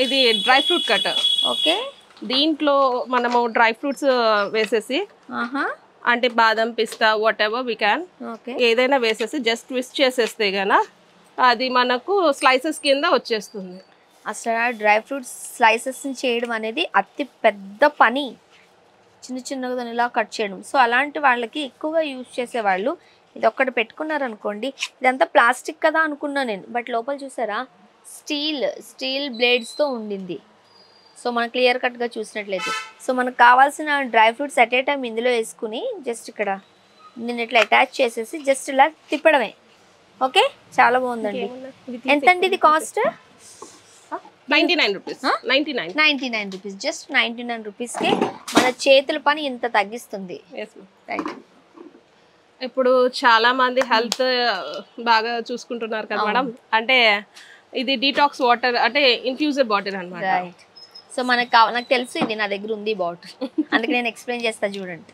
ఇది dry fruit cut. Okay, దీంట్లో మనము డ్రై ఫ్రూట్స్ వేసేసి అంటే బాదం పిస్తా వాట్ ఎవర్ వి క్యాన్ ఏదైనా వేసేసి జస్ట్ ట్విస్ట్ చేసేస్తే గనా అది మనకు స్లైసెస్ కింద వచ్చేస్తుంది. అసలు డ్రై ఫ్రూట్స్ స్లైసెస్ చేయడం అనేది అతి పెద్ద పని, చిన్న చిన్నగా దాన్ని ఇలా కట్ చేయడం. సో అలాంటి వాళ్ళకి ఎక్కువగా యూజ్ చేసేవాళ్ళు ఇది ఒక్కటి పెట్టుకున్నారనుకోండి. ఇదంతా ప్లాస్టిక్ కదా అనుకున్నా నేను, బట్ లోపల చూసారా స్టీల్ బ్లేడ్స్తో ఉండింది. సో మనం క్లియర్ కట్గా చూసినట్లయితే సో మనకు కావాల్సిన dry fruits at a time ఇందులో వేసుకుని జస్ట్ ఇక్కడ నేను ఇట్లా అటాచ్ చేసేసి జస్ట్ ఇలా తిప్పడమే. ఓకే, చాలా బాగుందండి. ఎంతండి ఇది కాస్ట్? 99 రూపీస్. 99 రూపీస్, జస్ట్ 99 రూపీస్కి మన చేతుల పని ఇంత తగ్గిస్తుంది. రైట్. ఇప్పుడు చాలా మంది హెల్త్ బాగా చూసుకుంటున్నారు కదా మేడం, అంటే ఇది డీటాక్స్ వాటర్ అంటే ఇన్ఫ్యూజర్ బాటిల్ అన్నమాట. రైట్. సో నాకు తెలుసు, ఇది నా దగ్గర ఉంది బాటిల్, అందుకే నేను ఎక్స్ప్లెయిన్ చేస్తా చూడండి.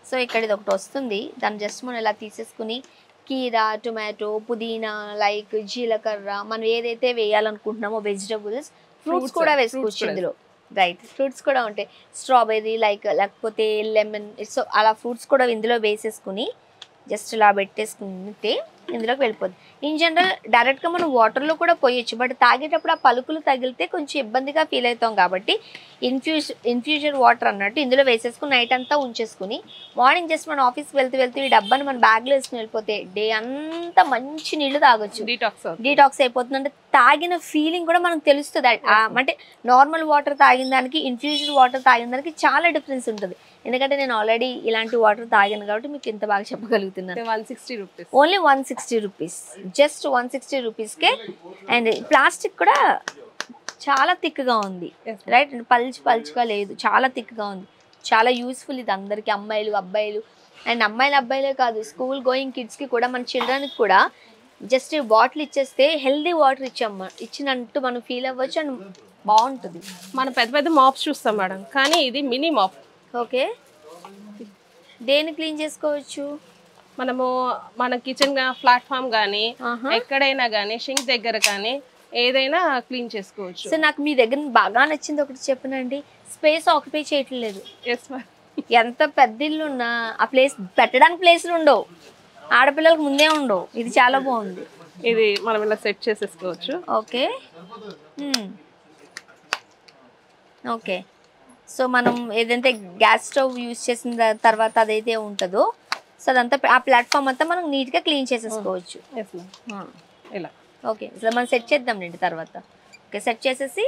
సో ఇక్కడ ఇది ఒకటి వస్తుంది, దాన్ని జస్ట్ మనం ఇలా తీసేసుకుని కీరా, టొమాటో, పుదీనా, లైక్ జీలకర్ర, మనం ఏదైతే వేయాలనుకుంటున్నామో వెజిటబుల్స్, ఫ్రూట్స్ కూడా వేసుకోవచ్చు ఇందులో. రైట్, ఫ్రూట్స్ కూడా ఉంటాయి, స్ట్రాబెర్రీ లేకపోతే లెమన్. సో అలా ఫ్రూట్స్ కూడా ఇందులో వేసేసుకుని జస్ట్ ఇలా పెట్టేసుకుంటే ఇందులోకి వెళ్ళిపోద్ది. ఇన్ జనరల్ డైరెక్ట్గా మనం వాటర్లో కూడా పోయొచ్చు, బట్ తాగేటప్పుడు ఆ పలుకులు తగిలితే కొంచెం ఇబ్బందిగా ఫీల్ అవుతాం కాబట్టి ఇన్ఫ్యూజర్ వాటర్ అన్నట్టు ఇందులో వేసేసుకుని నైట్ అంతా ఉంచేసుకుని మార్నింగ్ జస్ట్ మన ఆఫీస్కి వెళ్తూ ఈ డబ్బాని మన బ్యాగ్లో వేసుకుని వెళ్ళిపోతే డే అంతా మంచి నీళ్లు తాగొచ్చు. డీటాక్స్ అయిపోతుంది. అంటే తాగిన ఫీలింగ్ కూడా మనకు తెలుస్తుంది. అంటే నార్మల్ వాటర్ తాగిన దానికి ఇన్ఫ్యూజర్ వాటర్ తాగిన దానికి చాలా డిఫరెన్స్ ఉంటుంది. ఎందుకంటే నేను ఆల్రెడీ ఇలాంటి వాటర్ తాగాను కాబట్టి మీకు ఇంత బాగా చెప్పగలుగుతున్నాను. 160 రూపీస్, ఓన్లీ 160 రూపీస్, జస్ట్ 160 రూపీస్కే. అండ్ ప్లాస్టిక్ కూడా చాలా థిక్గా ఉంది. రైట్, పల్చుగా లేదు, చాలా థిక్గా ఉంది. చాలా యూస్ఫుల్ ఇది అందరికీ, అమ్మాయిలు అబ్బాయిలు. అండ్ అబ్బాయిలే కాదు, స్కూల్ గోయింగ్ కిడ్స్కి కూడా, మన చిల్డ్రన్కి కూడా జస్ట్ బాటిల్ ఇచ్చేస్తే హెల్దీ వాటర్ ఇచ్చినట్టు మనం ఫీల్ అవ్వచ్చు. అండ్ బాగుంటుంది. మనం పెద్ద పెద్ద మాప్స్ చూస్తాం మేడం, కానీ ఇది మినీ మాప్. ఓకే, దేన్ని క్లీన్ చేసుకోవచ్చు మనము? మన కిచెన్ ప్లాట్ఫామ్ కానీ ఎక్కడైనా కానీ షింక్ దగ్గర కానీ ఏదైనా క్లీన్ చేసుకోవచ్చు. సో నాకు మీ దగ్గర బాగా నచ్చింది ఒకటి చెప్పనండి, స్పేస్ ఆక్యుపై చేయట్లేదు. ఎంత పెద్ద ఇల్లు ఉన్నా ఆ ప్లేస్ పెట్టడానికి ప్లేస్లు ఉండవు, ఆడపిల్లలకు ముందే ఉండవు. ఇది చాలా బాగుంది. ఇది మనం ఇలా సెట్ చేసేసుకోవచ్చు. Okay okay. సో మనం ఏదైతే గ్యాస్ స్టవ్ యూజ్ చేసిన తర్వాత అదైతే ఉంటుందో సో అదంతా ఆ ప్లాట్ఫామ్ అంతా మనం నీట్గా క్లీన్ చేసేసుకోవచ్చు. ఇలా ఓకే, సో మనం సెట్ చేద్దాంలేండి తర్వాత. ఓకే, సెట్ చేసేసి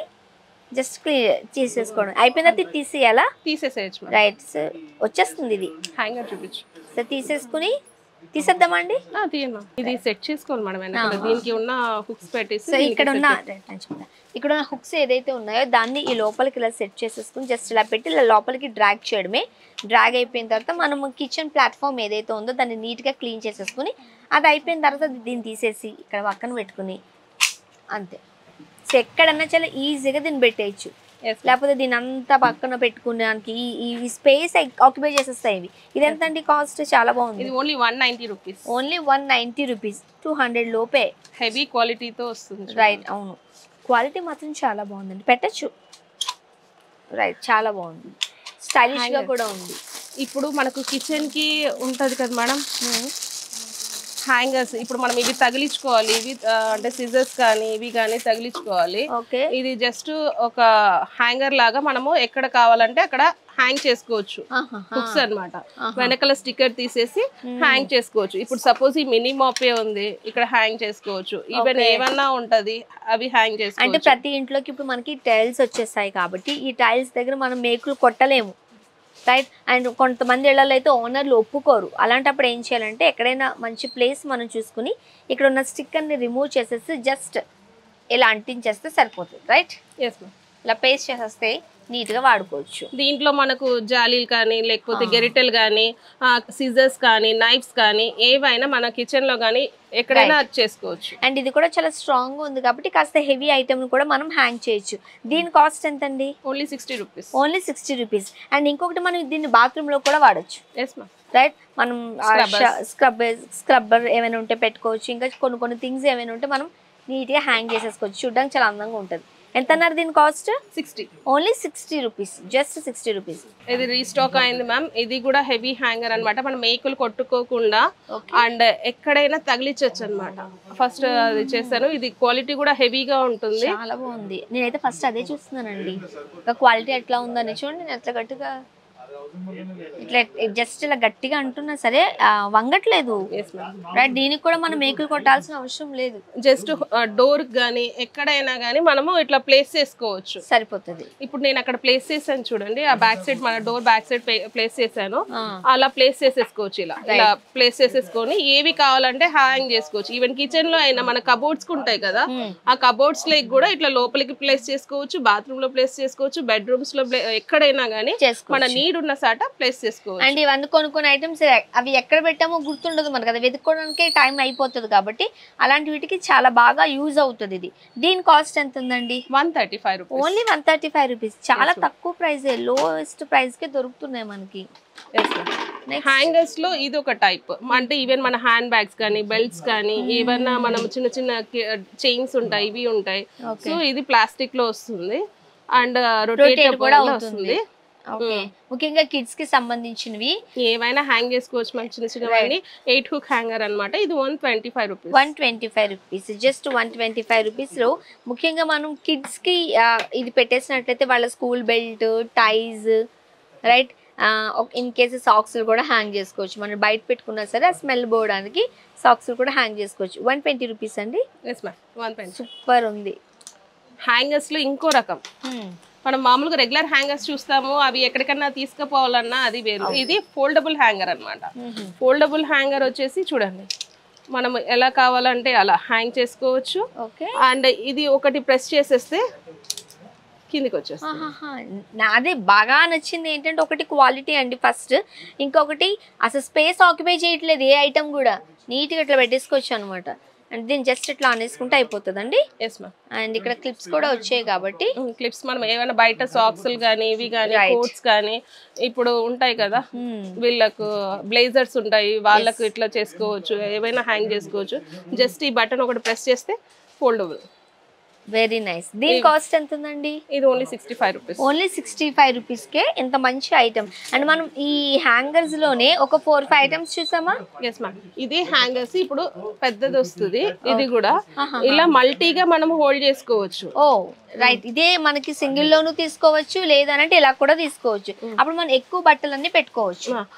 జస్ట్ క్లీన్ చేసేసుకోవడం అయిపోయిన తర్వాత తీసేయాలా? తీసేసేయచ్చు. రైట్, సో వచ్చేస్తుంది ఇది. హ్యాంగర్ చూపించు. సో తీసేసుకుని తీసేద్దామండి. ఇది సెట్ చేసుకోవాలి మేడం. దీనికి ఉన్న హుక్స్ పెట్టేసి సో ఇక్కడ ఉన్న హుక్స్ ఏదైతే ఉన్నాయో దాన్ని ఈ లోపలికి ఇలా సెట్ చేసేసుకుని జస్ట్ ఇలా పెట్టి ఇలా లోపలికి డ్రాగ్ చేయడమే. డ్రాగ్ అయిపోయిన తర్వాత మనం కిచెన్ ప్లాట్ఫామ్ ఏదైతే ఉందో దాన్ని నీట్గా క్లీన్ చేసేసుకుని అది అయిపోయిన తర్వాత దీన్ని తీసేసి ఇక్కడ పక్కన పెట్టుకుని అంతే. సో ఎక్కడన్నా చాలా ఈజీగా దీన్ని పెట్టేయచ్చు. లేకపోతే దీని అంతా పక్కన పెట్టుకునేదానికి ఈ స్పేస్ ఆక్యుపై చేసేస్తాయి ఇవి. ఇది ఎంత అండి కాస్ట్? చాలా బాగుంది. ఇది ఓన్లీ 190 రూపీస్. ఓన్లీ 190 రూపీస్, 200 లోపే. హెవీ క్వాలిటీతో వస్తుంది. రైట్, అవును, క్వాలిటీ మాత్రం చాలా బాగుందండి, పెట్టచ్చు. రైట్, చాలా బాగుంది, స్టైలిష్గా కూడా ఉంది. ఇప్పుడు మనకు కిచెన్కి ఉంటుంది కదా మేడం హ్యాంగర్స్, ఇప్పుడు మనం ఇవి తగిలించుకోవాలి. ఇవి అంటే సిజర్స్ కానీ ఇవి కానీ తగిలించుకోవాలి. ఇది జస్ట్ ఒక హ్యాంగర్ లాగా మనము ఎక్కడ కావాలంటే అక్కడ హ్యాంగ్ చేసుకోవచ్చు. హుక్స్ అన్నమాట. వెనకాల స్టిక్కర్ తీసేసి హ్యాంగ్ చేసుకోవచ్చు. ఇప్పుడు సపోజ్ ఈ మినీ మాపే ఉంది, ఇక్కడ హ్యాంగ్ చేసుకోవచ్చు. ఈవెన్ ఏమన్నా ఉంటది అవి హ్యాంగ్ చేసుకోవచ్చు. అంటే ప్రతి ఇంట్లోకి ఇప్పుడు మనకి టైల్స్ వచ్చేస్తాయి కాబట్టి ఈ టైల్స్ దగ్గర మనం మేకులు కొట్టలేము. రైట్, అండ్ కొంతమంది ఇళ్లలో అయితే ఓనర్లు ఒప్పుకోరు. అలాంటప్పుడు ఏం చేయాలంటే ఎక్కడైనా మంచి ప్లేస్ మనం చూసుకుని ఇక్కడ ఉన్న స్టిక్కర్ని రిమూవ్ చేసేసి జస్ట్ ఇలా అంటించేస్తే సరిపోతుంది. రైట్, ఇలా పేస్ట్ చేసేస్తే నీట్గా వాడుకోవచ్చు. దీంట్లో మనకు జాలీలు కానీ లేకపోతే గెరిటెలు కానీ సిజర్స్ కానీ నైఫ్స్ కానీ ఏవైనా మన కిచెన్లో కానీ ఎక్కడైనా చేసుకోవచ్చు. అండ్ ఇది కూడా చాలా స్ట్రాంగ్గా ఉంది కాబట్టి కాస్త హెవీ ఐటమ్ కూడా మనం హ్యాంగ్ చేయొచ్చు. దీని కాస్ట్ ఎంత అండి? Only 60 rupees. Only 60 rupees. And ఇంకొకటి మనం దీన్ని బాత్రూంలో కూడా వాడచ్చు. రైట్, మనం స్క్రబ్బర్ ఏమైనా ఉంటే పెట్టుకోవచ్చు. ఇంకా కొన్ని థింగ్స్ ఏమైనా ఉంటే మనం నీట్గా హ్యాంగ్ చేసేసుకోవచ్చు. చూడడానికి చాలా అందంగా ఉంటుంది. ఎంత అన్నారు దీని cost? 60. Only 60 rupees, just 60 rupees. ఇది రీస్టాక్ అయింది మ్యామ్. ఇది కూడా హెవీ హ్యాంగర్ అన్నమాట. మనం మేకులు కొట్టుకోకుండా అండ్ ఎక్కడైనా తగిలించవచ్చు అన్నమాట. ఫస్ట్ అది చేశాను. ఇది క్వాలిటీ కూడా హెవీగా ఉంటుంది. చాలా బాగుంది. నేనైతే ఫస్ట్ అదే చూస్తున్నానండి, ఇంకా క్వాలిటీ ఎట్లా ఉందని. చూడండి నేను ఎట్లా గట్టిగా ఇట్లా జస్ట్ ఇలా గట్టిగా అంటున్నా సరే వంగట్లేదు. రైట్, దీనికి కూడా మనం మేకులు కొట్టాల్సిన అవసరం లేదు. జస్ట్ డోర్ గానీ ఎక్కడైనా గానీ మనము ఇట్లా ప్లేస్ చేసుకోవచ్చు, సరిపోతుంది. ఇప్పుడు నేను అక్కడ ప్లేస్ చేశాను చూడండి, ఆ బ్యాక్ సైడ్ మన డోర్ బ్యాక్ సైడ్ ప్లేస్ చేశాను. అలా ప్లేస్ చేసేసుకోవచ్చు. ఇలా ప్లేస్ చేసేసుకొని ఏవి కావాలంటే హ్యాంగ్ చేసుకోవచ్చు. ఈవెన్ కిచెన్ లో అయినా మన కబోర్డ్స్ ఉంటాయి కదా, ఆ కబోర్డ్స్ లో కూడా ఇట్లా లోపలికి ప్లేస్ చేసుకోవచ్చు, బాత్రూమ్ లో ప్లేస్ చేసుకోవచ్చు, బెడ్రూమ్స్ లో ఎక్కడైనా గానీ మన నీడ్ ఉన్న సాట ప్లేస్ చేసుకోవచ్చు. అండ్ ఇవన్నీ కొన్ని ఐటమ్స్ అవి ఎక్కడ పెట్టామో గుర్తుండదు మనకు, అది వెతుక్కోవడానికి టైం అయిపోతుంది కాబట్టి అలాంటి వీటికి చాలా బాగా యూజ్ అవుతుంది. ఇది దీని కాస్ట్ ఎంత ఉందండి? 135 రూపీస్. Only 135 rupees. చాలా తక్కువ ప్రైస్, లోయెస్ట్ ప్రైస్ కి దొరుకుతున్నాయి మనకి. హ్యాంగర్స్ లో ఇది ఒక టైప్. అంటే ఈవెన్ మన హ్యాండ్ బ్యాగ్స్ కానీ బెల్ట్స్ కానీ ఏవన్నా మనం చిన్న చిన్న చైన్స్ ఉంటాయి, ఇవి ఉంటాయి. సో ఇది ప్లాస్టిక్ లో వస్తుంది అండ్ రొటేటర్ కూడా వస్తుంది. ముఖ్యంగా కిడ్స్ కి సంబంధించినవి ఏవైనా హ్యాంగ్ చేసుకోవచ్చు మనం, చిన్న చిన్నవన్నీ. 8 హుక్ హ్యాంగర్ అన్నమాట. ఇది 125 రూపీస్. 125 రూపీస్, జస్ట్ 125 రూపీస్ లో ముఖ్యంగా మనం కిడ్స్ కి ఇది పెట్టేసినట్లయితే వాళ్ళ school belt, టైజ్, right, in case socks కూడా హ్యాంగ్ చేసుకోవచ్చు. మనం బయట పెట్టుకున్నా సరే ఆ స్మెల్ పోవడానికి సాక్స్ కూడా హ్యాంగ్ చేసుకోవచ్చు. 120 రూపీస్ అండి. సూపర్ ఉంది. హ్యాంగర్స్ లో ఇంకో రకం, మనం మామూలుగా రెగ్యులర్ హ్యాంగర్స్ చూస్తాము, అవి ఎక్కడికన్నా తీసుకుపోవాలన్నా అది వేరు. ఇది ఫోల్డబుల్ హ్యాంగర్ అన్నమాట. ఫోల్డబుల్ హ్యాంగర్ వచ్చేసి చూడండి, మనం ఎలా కావాలంటే అలా హ్యాంగ్ చేసుకోవచ్చు. అండ్ ఇది ఒకటి ప్రెస్ చేసేస్తే కిందికి వచ్చేస్తుంది. నాదే బాగా నచ్చింది ఏంటంటే ఒకటి క్వాలిటీ అండి ఫస్ట్, ఇంకొకటి అసలు స్పేస్ ఆక్యుపై చేయట్లేదు ఏ ఐటమ్ కూడా, నీట్గా ఇట్లా పెట్టేసుకోవచ్చు అనమాట. అండ్ దీన్ని జస్ట్ ఇట్లా అనేసుకుంటే అయిపోతుందండి. Yes ma'am. అండ్ ఇక్కడ క్లిప్స్ కూడా వచ్చాయి కాబట్టి క్లిప్స్ మనం ఏమైనా బయట సాక్స్లు కానీ ఇవి కానీ కోట్స్ కానీ ఇప్పుడు ఉంటాయి కదా, వీళ్ళకు బ్లేజర్స్ ఉంటాయి, వాళ్ళకు ఇట్లా చేసుకోవచ్చు, ఏవైనా హ్యాంగ్ చేసుకోవచ్చు. జస్ట్ ఈ బటన్ ఒకటి ప్రెస్ చేస్తే ఫోల్డబుల్. Very nice. దీని కాస్ట్ ఎంత ఉందండి? ఇది ఓన్లీ 65 రూపీస్. ఓన్లీ 65 రూపీస్ కే ఎంత మంచి ఐటమ్. అండ్ మనం ఈ హ్యాంగర్స్ లోనే ఒక 4-5 ఐటమ్స్ చూసామా? Yes ma'am. ఇది హ్యాంగర్స్ ఇప్పుడు పెద్దది వస్తుంది. ఇది కూడా ఇలా మల్టీగా మనం హోల్డ్ చేసుకోవచ్చు. ఓ రైట్, ఇదే మనకి సింగిల్ లోను తీసుకోవచ్చు, లేదనంటే ఇలా కూడా తీసుకోవచ్చు. అప్పుడు మనం ఎక్కువ బట్టలన్నీ పెట్టుకోవచ్చు.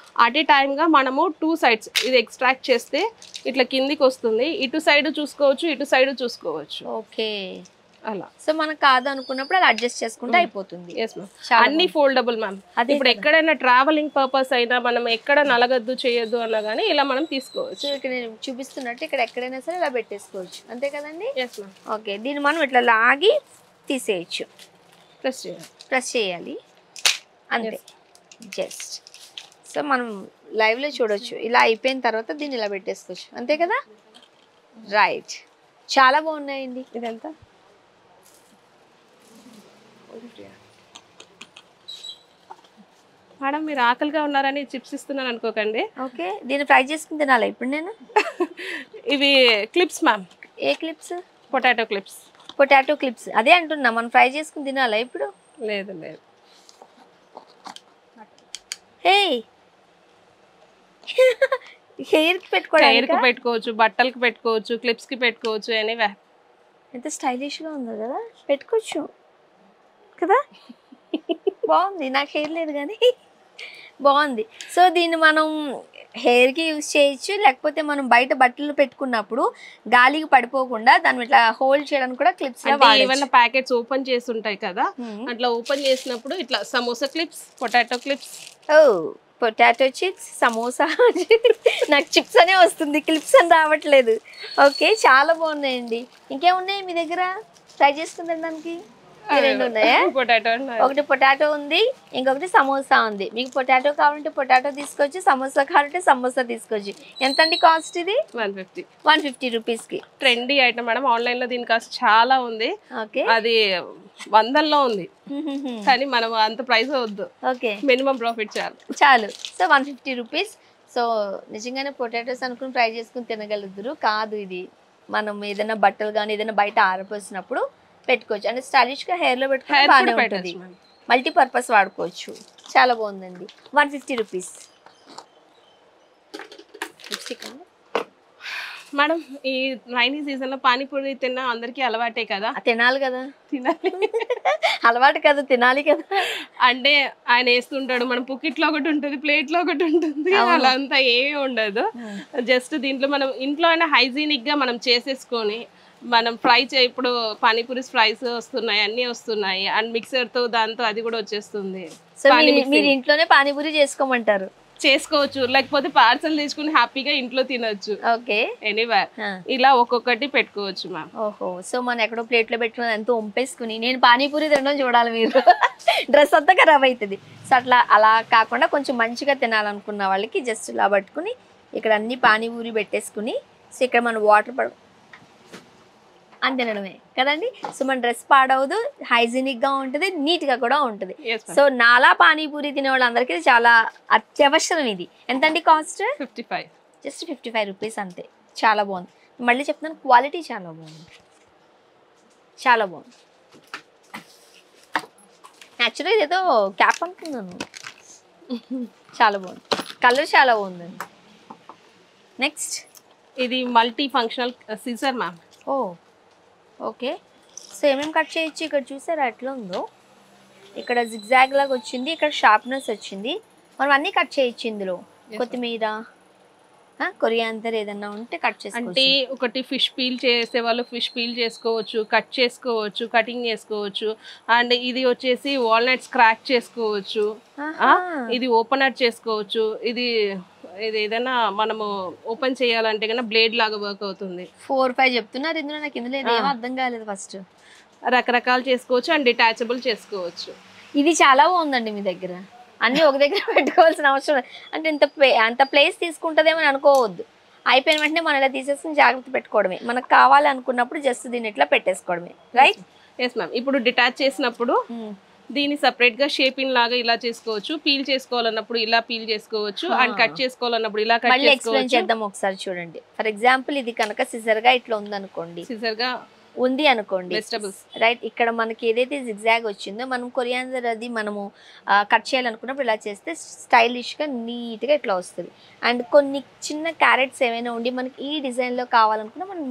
అట్ ఏ టైమ్ గా మనము 2 సైడ్స్ ఇది ఎక్స్ట్రాక్ట్ చేస్తే ఇట్లా కిందికి వస్తుంది. ఇటు సైడ్ చూసుకోవచ్చు, ఇటు సైడ్ చూసుకోవచ్చు. ఓకే, అలా. సో మనకు కాదు అనుకున్నప్పుడు అలా అడ్జస్ట్ చేసుకుంటే అయిపోతుంది. Yes ma'am. అన్ని ఫోల్డబుల్ మ్యామ్. ఇప్పుడు ఎక్కడైనా ట్రావెలింగ్ పర్పస్ అయినా మనం ఎక్కడ నలగద్దు చేయొద్దు అన్నా కానీ ఇలా మనం తీసుకోవచ్చు. ఇక్కడ నేను చూపిస్తున్నట్టు ఇక్కడ ఎక్కడైనా సరే ఇలా పెట్టేసుకోవచ్చు, అంతే కదండి? Yes ma'am. ఓకే, దీన్ని మనం ఇట్లా లాగి తీసేయచ్చు. ప్రెస్ చేయాలి అంతే, జస్ట్. సో మనం లైవ్లో చూడొచ్చు. ఇలా అయిపోయిన తర్వాత దీన్ని ఇలా పెట్టేసుకోవచ్చు, అంతే కదా? రైట్, చాలా బాగున్నాయండి. ఇదంతా మేడం మీరు ఆకలిగా ఉన్నారని చిప్స్ ఇస్తున్నాను అనుకోకండి. ఓకే, దీన్ని ఫ్రై చేసుకుని తినాలా ఇప్పుడు నేను? ఇవి క్లిప్స్ మ్యామ్. ఏ clips? Potato clips. Potato clips, అదే అంటున్నా, మనం ఫ్రై చేసుకుని తినాలా ఇప్పుడు? లేదు లేదు. హే, హెయిర్ కి పెట్టుకోవచ్చు, బట్టలకి పెట్టుకోవచ్చు, క్లిప్స్ కి పెట్టుకోవచ్చు. ఎనీవే ఎంత స్టైలిష్ గా ఉందో కదా, పెట్టుకోవచ్చు కదా. బాగుంది, నాకు హెయిర్ లేదు కానీ బాగుంది. సో దీన్ని మనం హెయిర్ కి యూజ్ చేయొచ్చు, లేకపోతే మనం బయట బట్టలు పెట్టుకున్నప్పుడు గాలికి పడిపోకుండా దాన్ని ఇట్లా హోల్డ్ చేయడానికి కూడా క్లిప్స్. ఏమైనా ప్యాకెట్స్ ఓపెన్ చేసి ఉంటాయి కదా, అట్లా ఓపెన్ చేసినప్పుడు ఇట్లా సమోసా క్లిప్స్, పొటాటో క్లిప్స్. ఓ, పొటాటో చిప్స్, సమోసా. నాకు చిప్స్ అనే వస్తుంది, క్లిప్స్ అని రావట్లేదు. ఓకే, చాలా బాగున్నాయండి. ఇంకేమున్నాయి మీ దగ్గర ట్రై చేసుకుందాం? దానికి రెండు ఉన్నాయా? ఒకటి పొటాటో ఉంది, ఇంకొకటి సమోసా ఉంది. మీకు పొటాటో కావాలంటే పొటాటో తీసుకోవచ్చు, సమోసా కావాలంటే సమోసా తీసుకోవచ్చు. ఎంత అండి కాస్ట్? ఇది 150 రూపీస్ కి ట్రెండీ ఐటమ్ మేడం. ఆన్లైన్ లో దీని కాస్ట్ చాలా ఉంది. అది 100లో ఉంది, కానీ మనం అంత ప్రైస్ వద్దు. ఓకే, మినిమం ప్రాఫిట్ చాలు. So 150 rupees. సో నిజంగానే పొటాటోస్ అనుకుని ఫ్రై చేసుకుని తినగలుగుతారు. కాదు, ఇది మనం ఏదైనా బట్టలు కానీ ఏదైనా బయట ఆరపోసినప్పుడు పెట్టుకోవచ్చు. అంటే స్టైలిష్ గా హెయిర్ లో పెట్టుకుంటే బాగానే ఉంటుంది. మల్టీపర్పస్ వాడుకోవచ్చు. చాలా బాగుందండి. 150 రూపీస్. మేడం ఈ రైనీ సీజన్ లో పానీపూరి తిన్నా అందరికి అలవాటే కదా, తినాలి కదా, తినాలి అలవాటు కదా, తినాలి కదా. అంటే ఆయన వేస్తుంటాడు, మన పుకిట్లో ఒకటి ఉంటుంది, ప్లేట్ లో ఒకటి ఉంటుంది, అలా అంతా ఏమీ ఉండదు. జస్ట్ దీంట్లో మనం ఇంట్లో అయినా హైజీనిక్ గా మనం చేసేసుకొని మనం ఫ్రై ఇప్పుడు పానీపూరి ఫ్రైస్ వస్తున్నాయి, అన్ని వస్తున్నాయి, అండ్ మిక్సర్ తో దాంతో అది కూడా వచ్చేస్తుంది. సో మీరు ఇంట్లోనే పానీపూరి చేసుకోమంటారు? చేసుకోవచ్చు, లేకపోతే పార్సల్ తీసుకుని హ్యాపీగా ఇంట్లో తినొచ్చు. ఓకే, ఎనీవేర్ ఇలా ఒక్కొక్కటి పెట్టుకోవచ్చు మ్యామ్. ఓహో, సో మనం ఎక్కడో ప్లేట్ లో పెట్టుకుని ఎంతో వంపేసుకుని నేను పానీపూరి తినడం చూడాలి మీరు. డ్రెస్ అంతా ఖరాబ్ అవుతుంది. సో అలా కాకుండా కొంచెం మంచిగా తినాలనుకున్న వాళ్ళకి జస్ట్ ఇలా పట్టుకుని ఇక్కడ అన్ని పానీపూరి పెట్టేసుకుని, సో ఇక్కడ మనం వాటర్ అని తినడమే కదండి. సో మన డ్రెస్ పాడవదు, హైజీనిక్ గా ఉంటుంది, నీట్ గా కూడా ఉంటుంది. సో నాలా పానీపూరి తినే వాళ్ళందరికీ చాలా అత్యవసరం ఇది. ఎంతండి కాస్ట్? 55, జస్ట్ 55 రూపీస్ అంతే. చాలా బాగుంది. మళ్ళీ చెప్తున్నాను, క్వాలిటీ చాలా బాగుంది, చాలా బాగుంది. యాక్చువల్గా ఇదేదో క్యాప్ అనుకున్నాను. చాలా బాగుంది, కలర్ చాలా బాగుందండి. నెక్స్ట్ ఇది మల్టీ ఫంక్షనల్ సిజర్ మ్యామ్. ఓ ఓకే, సో ఏమేమి కట్ చేయొచ్చు ఇక్కడ చూసారా ఎట్లా ఉందో. ఇక్కడ జిగ్జాగ్ లాగా వచ్చింది, ఇక్కడ షార్ప్నెస్ వచ్చింది. మనం అన్నీ కట్ చేయొచ్చు ఇందులో. కొత్తిమీర, కొరియాండర్ ఏదన్నా ఉంటే కట్ చేసుకోవచ్చు. అంటే ఒకటి ఫిష్ పీల్ చేసే వాళ్ళు ఫిష్ పీల్ చేసుకోవచ్చు, కట్ చేసుకోవచ్చు, కటింగ్ చేసుకోవచ్చు. అండ్ ఇది వచ్చేసి వాల్నట్స్ క్రాక్ చేసుకోవచ్చు, ఇది ఓపెనర్ చేసుకోవచ్చు. ఇది ఏదైనా మనము ఓపెన్ చేయాలంటే కన్నా బ్లేడ్ లాగా వర్క్ అవుతుంది. 4-5 చెప్తున్నారు ఇందులో, నాకు ఇందులో ఏం అర్థం కాలేదు. ఫస్ట్ రకరకాలు చేసుకోవచ్చు అండ్ డిటాచబుల్ చేసుకోవచ్చు. ఇది చాలా బాగుందండి మీ దగ్గర. అన్నీ ఒక దగ్గర పెట్టుకోవాల్సిన అవసరం అంటే అంత ప్లేస్ తీసుకుంటుందేమో అనుకోవద్దు. అయిపోయిన వెంటనే మనం ఇలా తీసేసుకుని జాగ్రత్త పెట్టుకోవడమే. మనకు కావాలి అనుకున్నప్పుడు జస్ట్ దీన్ని ఇట్లా పెట్టేసుకోవడమే, రైట్? Yes ma'am. ఇప్పుడు డిటాచ్ చేసినప్పుడు దీన్ని సపరేట్ గా షేపింగ్ లాగా ఇలా చేసుకోవచ్చు. పీల్ చేసుకోవాలన్నప్పుడు ఇలా పీల్ చేసుకోవచ్చు, అండ్ కట్ చేసుకోవాలన్నప్పుడు ఇలా కట్ చేసుకోవచ్చు. ఎక్స్ప్లెయిన్ చేద్దాం ఒకసారి చూడండి. ఫర్ ఎగ్జాంపుల్ ఇది కనుక సిజర్ గా ఇట్లా ఉంది అనుకోండి, సిజర్ గా ఉంది అనుకోండి, వెజిటబుల్స్ రైట్. ఇక్కడ మనకి ఏదైతే జిగ్జాగ్ వచ్చిందో మనం కొరియాండర్ అది మనము కట్ చేయాలనుకున్నప్పుడు ఇలా చేస్తే స్టైలిష్ గా నీట్ గా ఇట్లా వస్తుంది. అండ్ కొన్ని చిన్న క్యారెట్స్ ఏమైనా ఉండి మనకి ఈ డిజైన్ లో కావాలనుకున్నా మనం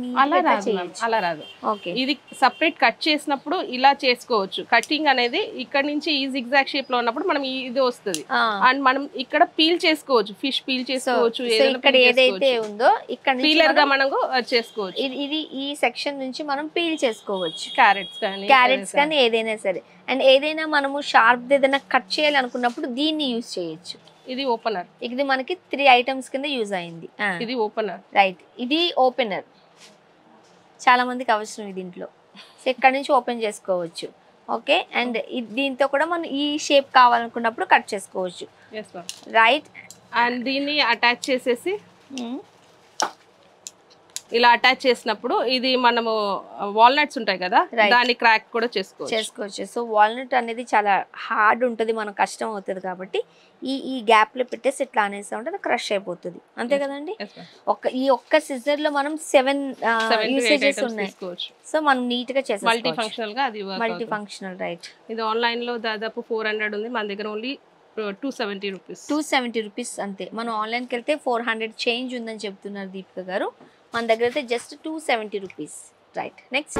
అలా రాదు. ఓకే, ఇది సపరేట్ కట్ చేసినప్పుడు ఇలా చేసుకోవచ్చు. కటింగ్ అనేది ఇక్కడ నుంచి ఈ జిగ్జాగ్ షేప్ లో ఉన్నప్పుడు మనం ఇది వస్తుంది. అండ్ మనం ఇక్కడ పీల్ చేసుకోవచ్చు, ఫిష్ పీల్ చేసుకోవచ్చు. ఇక్కడ ఏదైతే ఉందో ఇక్కడ పీలర్ గా మనం చేసుకోవచ్చు. ఇది ఈ సెక్షన్ నుంచి మనం పీల్ చేసుకోవచ్చు, క్యారెట్స్ కానీ ఏదైనా సరే. అండ్ ఏదైనా మనము షార్ప్ ఏదైనా కట్ చేయాలి అనుకున్నప్పుడు దీన్ని యూజ్ చేయొచ్చు. ఇది ఓపెనర్. ఇది మనకి 3 ఐటమ్స్ కింద యూజ్ అయింది. ఇది ఓపెనర్, రైట్. ఇది ఓపెనర్, చాలా మందికి అవసరం ఇది ఇంట్లో. సో ఇక్కడ నుంచి ఓపెన్ చేసుకోవచ్చు. ఓకే, అండ్ దీంతో కూడా మనం ఈ షేప్ కావాలనుకున్నప్పుడు కట్ చేసుకోవచ్చు, రైట్. అండ్ దీన్ని అటాచ్ చేసేసి ఇలా అటాచ్ చేసినప్పుడు ఇది మనము వాల్నట్స్ ఉంటాయి కదా, దాన్ని క్రాక్ కూడా చేసుకోవచ్చు. సో వాల్నట్ అనేది చాలా హార్డ్ ఉంటుంది, మనకు కష్టం అవుతుంది కాబట్టి ఈ గ్యాప్ లో పెట్టేసి ఇట్లా అనేసి ఉంటుంది, క్రష్ అయిపోతుంది, అంతే కదండి. ఈ ఒక్క సిజర్ లో మనం 7 యూసేజెస్ ఉన్నాయి. సో మనం నీట్ గా చేస్తాం, మల్టీ ఫంక్షనల్ గా. అది మల్టీ ఫంక్షనల్, రైట్. ఇది ఆన్లైన్ లో దాదాపు 400 ఉంది, మన దగ్గర ఓన్లీ 270 రూపీస్ అంతే. మనం ఆన్లైన్కి వెళ్తే 400 చేంజ్ ఉందని చెప్తున్నారు దీపిక గారు. మన దగ్గర అయితే జస్ట్ 270 రూపీస్, రైట్. నెక్స్ట్